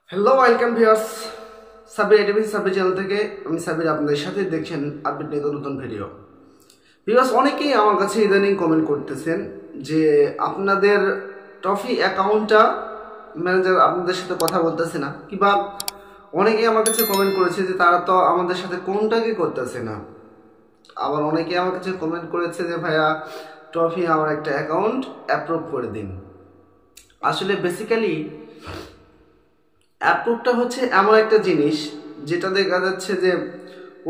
Hello welcome viewers, Sabir ATV Sabir channel থেকে আমি সাবির আপনাদের সাথে দেখছেন আপডেট নিয়ে নতুন ভিডিও। ভিউয়ার্স, অনেকেই আমার কাছে ইদানিং কমেন্ট করতেছেন যে আপনাদের টফি অ্যাকাউন্টটা ম্যানেজার আপনাদের সাথে কথা বলতেছে না, কিংবা অনেকেই আমার কাছে কমেন্ট করেছে যে তারা তো আমাদের সাথে কোনটাকে করতেছে না। আবার অনেকেই আমার কাছে কমেন্ট করেছে যে ভাইয়া টফি আমার একটা অ্যাকাউন্ট অ্যাপ্রুভ করে দিন। আসলে বেসিক্যালি অ্যাপ্রুভটা হচ্ছে এমন একটা জিনিস যেটা দেখা যাচ্ছে যে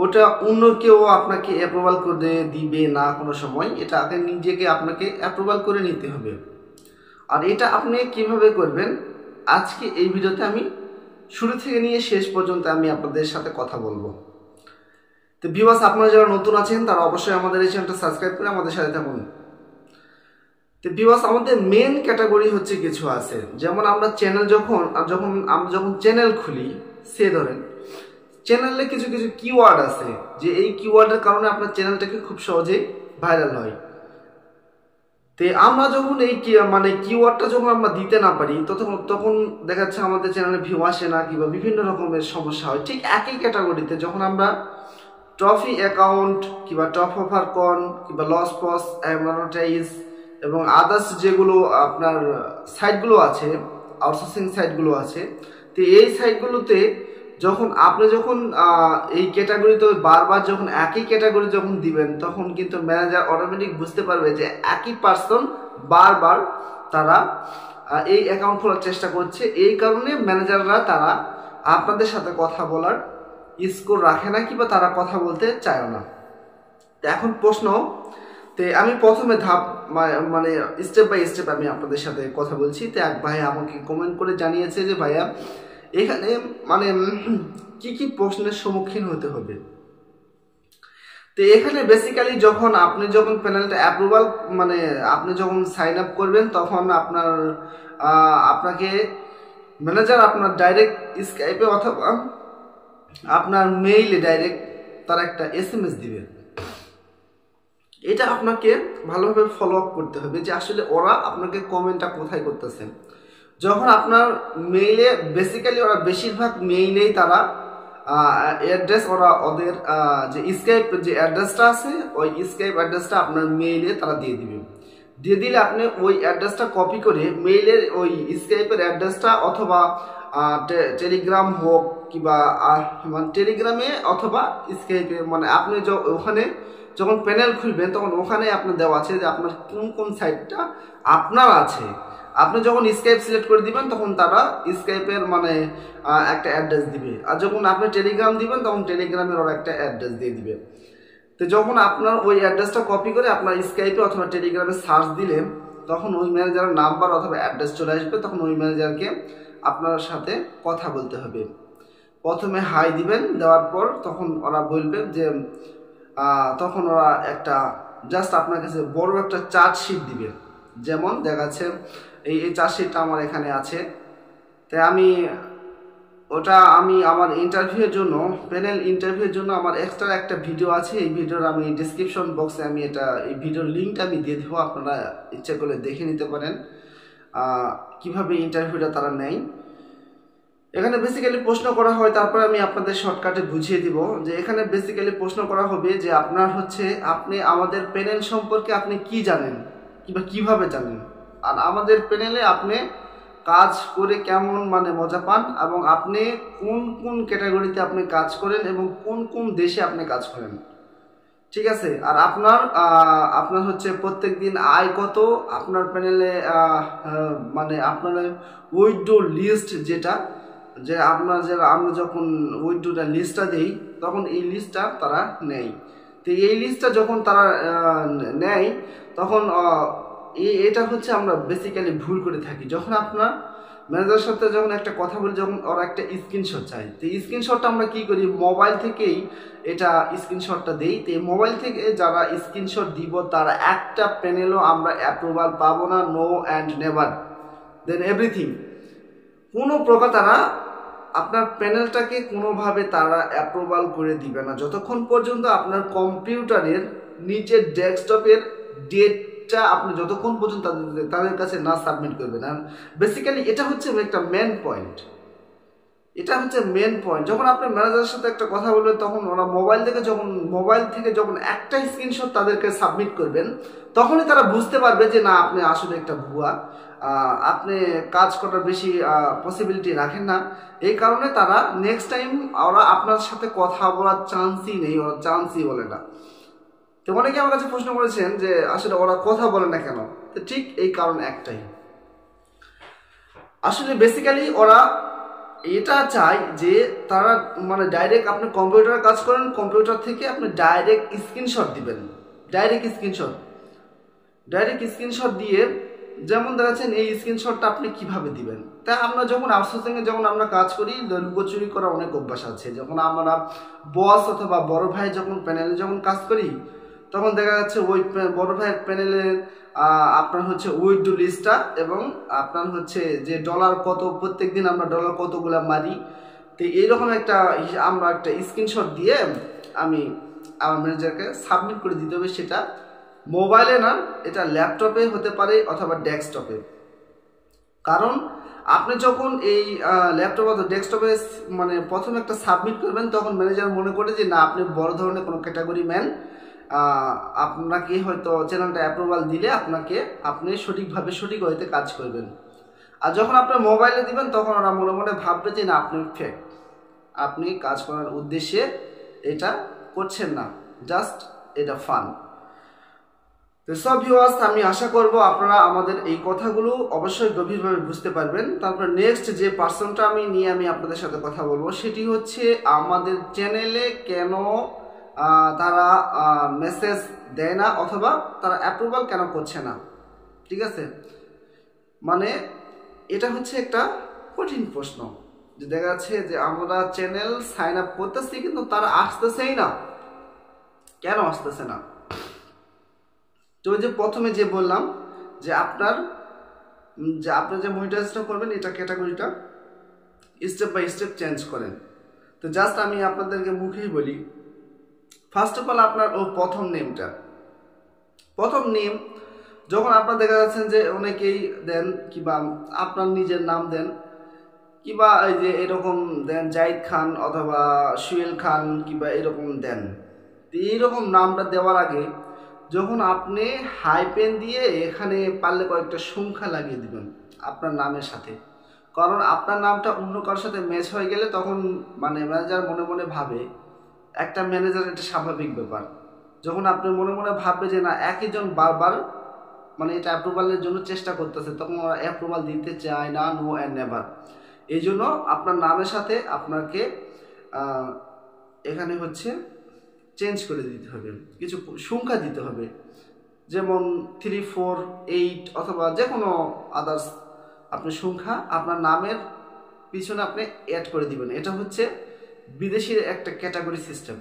ওটা অন্য কেউ আপনাকে অ্যাপ্রুভাল করে দিবে না কোনো সময়। এটা আগে নিজেকে আপনাকে অ্যাপ্রুভাল করে নিতে হবে। আর এটা আপনি কিভাবে করবেন আজকে এই ভিডিওতে আমি শুরু থেকে নিয়ে শেষ পর্যন্ত আমি আপনাদের সাথে কথা বলবো। তো ভিউয়ার্স, আপনারা যারা নতুন আছেন তারা অবশ্যই আমাদের এই চ্যানেলটা সাবস্ক্রাইব করে আমাদের সাথে থাকুন। তো ভিউয়ার্স, আমাদের মেন ক্যাটাগরি হচ্ছে কিছু আছে, যেমন আমরা চ্যানেল যখন চ্যানেল খুলি, সে ধরেন চ্যানেলে কিছু কিছু কিওয়ার্ড আছে যে এই কিওয়ার্ডের কারণে আপনার চ্যানেলটাকে খুব সহজেই ভাইরাল হয়। তো আমরা যখন এই কিওয়ার্ডটা যখন আমরা দিতে না পারি তখন দেখা যাচ্ছে আমাদের চ্যানেলে ভিউ আসে না, কিংবা বিভিন্ন রকমের সমস্যা হয়। ঠিক একই ক্যাটাগরিতে যখন আমরা ট্রফি অ্যাকাউন্ট কিংবা টপ অফার কন কিংবা লস পস মনিটাইজ এবং আদার্স যেগুলো আপনার সাইটগুলো আছে, আউটসোর্সিং সাইটগুলো আছে, তো এই সাইটগুলোতে আপনি যখন এই ক্যাটাগরিতে বারবার যখন একই ক্যাটাগরি যখন দিবেন, তখন কিন্তু ম্যানেজার অটোমেটিক বুঝতে পারবে যে একই পার্সন বারবার তারা এই অ্যাকাউন্ট খোলার চেষ্টা করছে। এই কারণে ম্যানেজাররা তারা আপনাদের সাথে কথা বলার স্কোর রাখে না, কিংবা তারা কথা বলতে চায় না। এখন প্রশ্ন, তো আমি প্রথমে ধাপ মানে স্টেপ বাই স্টেপ আমি আপনাদের সাথে কথা বলছি। তো এক ভাই আমাকে কমেন্ট করে জানিয়েছে যে ভাইয়া এখানে কি কি প্রশ্নের সম্মুখীন হতে হবে। তো এখানে বেসিক্যালি যখন প্যানেলটা অ্যাপ্রুভাল আপনি যখন সাইন আপ করবেন, তখন আপনাকে ম্যানেজার আপনার ডাইরেক্ট স্কাইপে অথবা আপনার মেইলে ডাইরেক্ট তার একটা SMS দিবে। এটা আপনাকে ভালোভাবে ফলো আপ করতে হবে যে আসলে ওরা আপনাকে কমেন্টটা কোথায় করতেছেন। যখন আপনার মেইলে বেসিক্যালি ওরা বেশিরভাগ মেইলেই তারা অ্যাড্রেস ওদের যে স্কাইপ যে অ্যাড্রেসটা আছে ওই স্কাইপ অ্যাড্রেসটা আপনার মেইলে তারা দিয়ে দিলে আপনি ওই অ্যাড্রেসটা কপি করে মেইলের ওই স্কাইপের অ্যাড্রেসটা অথবা টেলিগ্রাম হোক কিংবা টেলিগ্রামে অথবা স্কাইপে আপনি ওখানে যখন প্যানেল খুলবেন তখন ওখানে আপনার দেওয়া আছে যে আপনার কোন সাইটটা আপনার আছে। আপনি যখন স্কাইপ সিলেক্ট করে দিবেন তখন তারা স্কাইপের একটা অ্যাড্রেস দিবে, আর যখন আপনি টেলিগ্রাম দিবেন তখন টেলিগ্রামের ওরা একটা অ্যাড্রেস দিয়ে দিবে। তো যখন আপনার ওই অ্যাড্রেসটা কপি করে আপনার স্কাইপে অথবা টেলিগ্রামে সার্চ দিলে তখন ওই ম্যানেজারের নাম্বার অথবা অ্যাড্রেস চলে আসবে। তখন ওই ম্যানেজারকে আপনার সাথে কথা বলতে হবে। প্রথমে হাই দিবেন, দেওয়ার পর তখন ওরা বলবে যে তখন ওরা একটা জাস্ট আপনার কাছে বড় একটা চার্জশিট দিবে। যেমন দেখাচ্ছে এই চার্জশিটটা আমার এখানে আছে। তাই আমি আমার ইন্টারভিউয়ের জন্য প্যানেল ইন্টারভিউয়ের জন্য আমার এক্সট্রা একটা ভিডিও আছে। এই ভিডিওর আমি ডিসক্রিপশন বক্সে আমি এই ভিডিওর লিঙ্কটা আমি দিয়ে দেবো, আপনারা ইচ্ছা করলে দেখে নিতে পারেন কিভাবে ইন্টারভিউটা তারা নেয়। এখানে বেসিক্যালি প্রশ্ন করা হয়, তারপর আমি আপনাদের শর্টকাটে বুঝিয়ে দিব যে এখানে বেসিক্যালি প্রশ্ন করা হবে যে আপনি আমাদের প্যানেল সম্পর্কে আপনি কি জানেন কিংবা কিভাবে জানেন, আর আমাদের প্যানেলে আপনি কাজ করে কেমন মজা পান, এবং আপনি কোন কোন ক্যাটাগরিতে আপনি কাজ করেন এবং কোন কোন দেশে আপনি কাজ করেন, ঠিক আছে। আর আপনার হচ্ছে প্রত্যেক দিন আয় কত, আপনার প্যানেলে আপনার উইথড্র লিস্ট আমরা যখন উইথড্রটা লিস্টটা দিই তখন এই লিস্টটা তারা নেয়। তো এই লিস্টটা যখন তারা নেয় তখন এটা হচ্ছে আমরা বেসিক্যালি ভুল করে থাকি। যখন আপনার ম্যানেজারের সাথে যখন একটা কথা বলি, যখন ওরা একটা স্ক্রিনশট চাই, তো স্ক্রিনশটটা আমরা কি করি, মোবাইল থেকেই এটা স্ক্রিনশটটা দিই। তো মোবাইল থেকে যারা স্ক্রিনশট দিব তারা একটা প্যানেলও আমরা অ্যাপ্রুভাল পাবো না, no and never then everything. কোনো প্রকার তারা আপনার প্যানেলটাকে কোনোভাবে তারা অ্যাপ্রুভাল করে দিবে না যতক্ষণ পর্যন্ত আপনার কম্পিউটারের নিচের ডেস্কটপের ডেটটা আপনি যতক্ষণ পর্যন্ত তাদের কাছে না সাবমিট করবেন। আর বেসিক্যালি এটা হচ্ছে একটা মেন পয়েন্ট। এটা হচ্ছে মেন পয়েন্ট। যখন আপনি ম্যানেজারের সাথে একটা কথা বলবেন তখন ওরা মোবাইল থেকে যখন একটা স্ক্রিনশট তাদেরকে সাবমিট করবেন তখনই তারা বুঝতে পারবে যে না আপনি আসলে একটা ভুয়া, আপনি কাজ করার বেশি পসিবিলিটি রাখেন না। এই কারণে তারা নেক্সট টাইম ওরা আপনার সাথে কথা বলার চান্সই নেই, ওরা চান্সই বলে না। তো অনেকে আমার কাছে প্রশ্ন করেছেন যে আসলে ওরা কথা বলে না কেন, তো ঠিক এই কারণ একটাই, আসলে বেসিক্যালি ওরা এটা চায় যে তারা মানে ডাইরেক্ট আপনি কম্পিউটারে কাজ করেন, কম্পিউটার থেকে আপনি ডাইরেক্ট স্ক্রিনশট দিবেন, ডাইরেক্ট স্ক্রিনশট দিয়ে যেমন দেখাচ্ছেন এই স্ক্রিনশটটা আপনি কিভাবে দিবেন। তাই আমরা যখন আউটসোর্সিংয়ে যখন আমরা কাজ করি লুকোচুরি করা অনেক অভ্যাস আছে। যখন আমরা বস অথবা বড় ভাই যখন প্যানেলে যখন কাজ করি তখন দেখা যাচ্ছে ওই বড় ভাইয়ের প্যানেলের আপনার হচ্ছে উইথড্র লিস্টটা এবং আপনার হচ্ছে যে ডলার কত প্রত্যেক দিন আমরা ডলার কতগুলো মারি, তো এইরকম আমরা একটা স্ক্রিনশট দিয়ে আমি আমার ম্যানেজারকে সাবমিট করে দিতে হবে। সেটা মোবাইলে না, এটা ল্যাপটপে হতে পারে অথবা ডেস্কটপে। কারণ আপনি যখন এই ল্যাপটপ অথবা ডেস্কটপে মানে প্রথমে একটা সাবমিট করবেন তখন ম্যানেজার মনে করে যে না আপনি বড় ধরনের কোনো ক্যাটাগরি ম্যান, আপনাকে হয়তো চ্যানেলটা অ্যাপ্রুভাল দিলে আপনি সঠিকভাবে সঠিক ওয়েতে কাজ করবেন। আর যখন আপনার মোবাইলে দিবেন তখন ওরা মনে মনে ভাববে যে না আপনি ফেক, আপনি কাজ করার উদ্দেশ্যে এটা করছেন না, জাস্ট এটা ফান। তো সব ভিউয়ার্স, আমি আশা করব আপনারা আমাদের এই কথাগুলো অবশ্যই গভীরভাবে বুঝতে পারবেন। তারপর নেক্সট যে পার্সনটা আমি আপনাদের সাথে কথা বলবো সেটি হচ্ছে আমাদের চ্যানেলে কেন তারা মেসেজ দেয় না অথবা তারা অ্যাপ্রুভাল কেন করছে না। ঠিক আছে, মানে এটা হচ্ছে একটা কঠিন প্রশ্ন যে দেখা যাচ্ছে যে আমরা চ্যানেল সাইন আপ করতেছি কিন্তু তারা আসতেছেই না, কেন আসতেছে না? তো যে প্রথমে যে বললাম যে আপনি যে মনিটাইজটা করবেন এটা ক্যাটাগরিটা স্টেপ বাই স্টেপ চেঞ্জ করেন। তো জাস্ট আমি আপনাদেরকে মুখেই বলি, ফার্স্ট অফ অল আপনার প্রথম নেম যখন আপনার দেখা যাচ্ছেন যে অনেকেই দেন কিংবা আপনার নিজের নাম দেন কিংবা এই যে এরকম দেন জাহিদ খান অথবা সুয়েল খান কিংবা এরকম দেন। তো এইরকম নামটা দেওয়ার আগে যখন আপনি হাইপেন দিয়ে এখানে পারলে কয়েকটা সংখ্যা লাগিয়ে দিবেন আপনার নামের সাথে, কারণ আপনার নামটা অন্য কারোর সাথে ম্যাচ হয়ে গেলে তখন মানে ম্যানেজার মনে মনে ভাবে, একটা ম্যানেজার এটা স্বাভাবিক ব্যাপার, যখন আপনি মনে মনে ভাববে যে না একইজন বারবার মানে এটা অ্যাপ্রুভালের জন্য চেষ্টা করতেছে তখন ওরা অ্যাপ্রুভাল দিতে চায় না, নো অ্যান্ড নেভার। এই জন্য আপনার নামের সাথে আপনাকে এখানে হচ্ছে চেঞ্জ করে দিতে হবে, কিছু সংখ্যা দিতে হবে, যেমন 3, 4, 8 অথবা যে কোনো আদার্স আপনি সংখ্যা আপনার নামের পিছনে আপনি অ্যাড করে দিবেন। এটা হচ্ছে বিদেশির একটা ক্যাটাগরি সিস্টেম।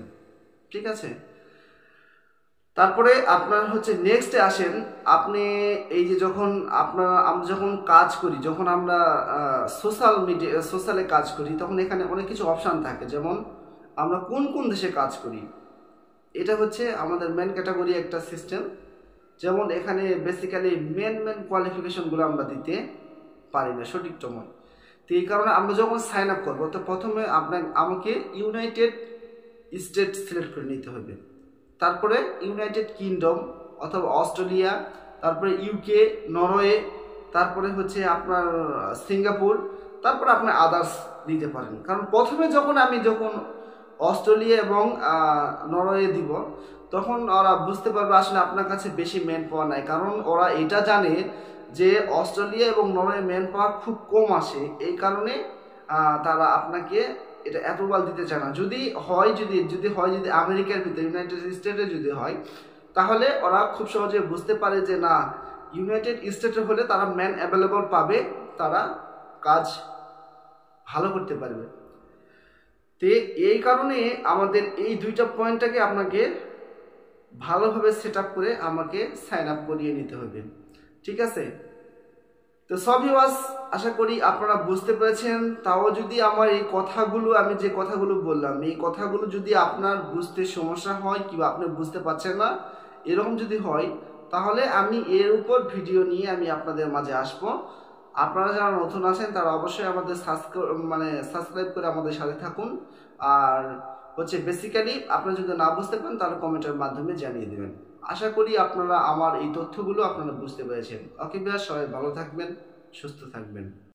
ঠিক আছে, তারপরে আপনার হচ্ছে নেক্সটে আসেন, আপনি এই যে আমরা যখন কাজ করি, যখন আমরা সোশ্যালে কাজ করি তখন এখানে অনেক কিছু অপশান থাকে, যেমন আমরা কোন দেশে কাজ করি, এটা হচ্ছে আমাদের মেন ক্যাটাগরি একটা সিস্টেম। যেমন এখানে বেসিক্যালি মেন কোয়ালিফিকেশনগুলো আমরা দিতে পারি না সঠিক সময়। তো এই কারণে আমরা যখন সাইন আপ করবো তো প্রথমে আমাকে ইউনাইটেড স্টেট সিলেক্ট করে নিতে হবে, তারপরে ইউনাইটেড কিংডম অথবা অস্ট্রেলিয়া, তারপরে ইউকে, নরওয়ে, তারপরে হচ্ছে আপনার সিঙ্গাপুর, তারপরে আপনি আদার্স দিতে পারেন। কারণ প্রথমে যখন অস্ট্রেলিয়া এবং নরওয়ে দিব তখন ওরা বুঝতে পারবে আসলে আপনার কাছে বেশি ম্যান পাওয়ার নাই, কারণ ওরা এটা জানে যে অস্ট্রেলিয়া এবং নরওয়ে ম্যান পাওয়ার খুব কম আসে, এই কারণে তারা আপনাকে এটা অ্যাপ্রুভাল দিতে চায় না। যদি আমেরিকার ভিতরে ইউনাইটেড স্টেটে যদি হয় তাহলে ওরা খুব সহজে বুঝতে পারে যে না ইউনাইটেড স্টেটে হলে তারা ম্যান অ্যাভেলেবল পাবে, তারা কাজ ভালো করতে পারবে। তো এই কারণে আমাদের এই দুইটা পয়েন্টটাকে আপনাকে ভালোভাবে সেট আপ করে আমাকে সাইন আপ করিয়ে নিতে হবে। ঠিক আছে, তো সব ভিউয়ার্স আশা করি আপনারা বুঝতে পেরেছেন। তাও যদি আমার আমি যে কথাগুলো বললাম এই কথাগুলো যদি আপনার বুঝতে সমস্যা হয় কিংবা আপনি বুঝতে পারছেন না এরকম যদি হয় তাহলে আমি এর উপর ভিডিও নিয়ে আমি আপনাদের মাঝে আসবো। আপনারা যারা নতুন আছেন তারা অবশ্যই আমাদের সাবস্ক্রাইব করে আমাদের সাথে থাকুন। আর হচ্ছে বেসিক্যালি আপনারা যদি না বুঝতে পারেন তাহলে কমেন্টের মাধ্যমে জানিয়ে দেবেন। আশা করি আপনারা আমার এই তথ্যগুলো আপনারা বুঝতে পেরেছেন। ওকে ভাইয়া, সবাই ভালো থাকবেন, সুস্থ থাকবেন।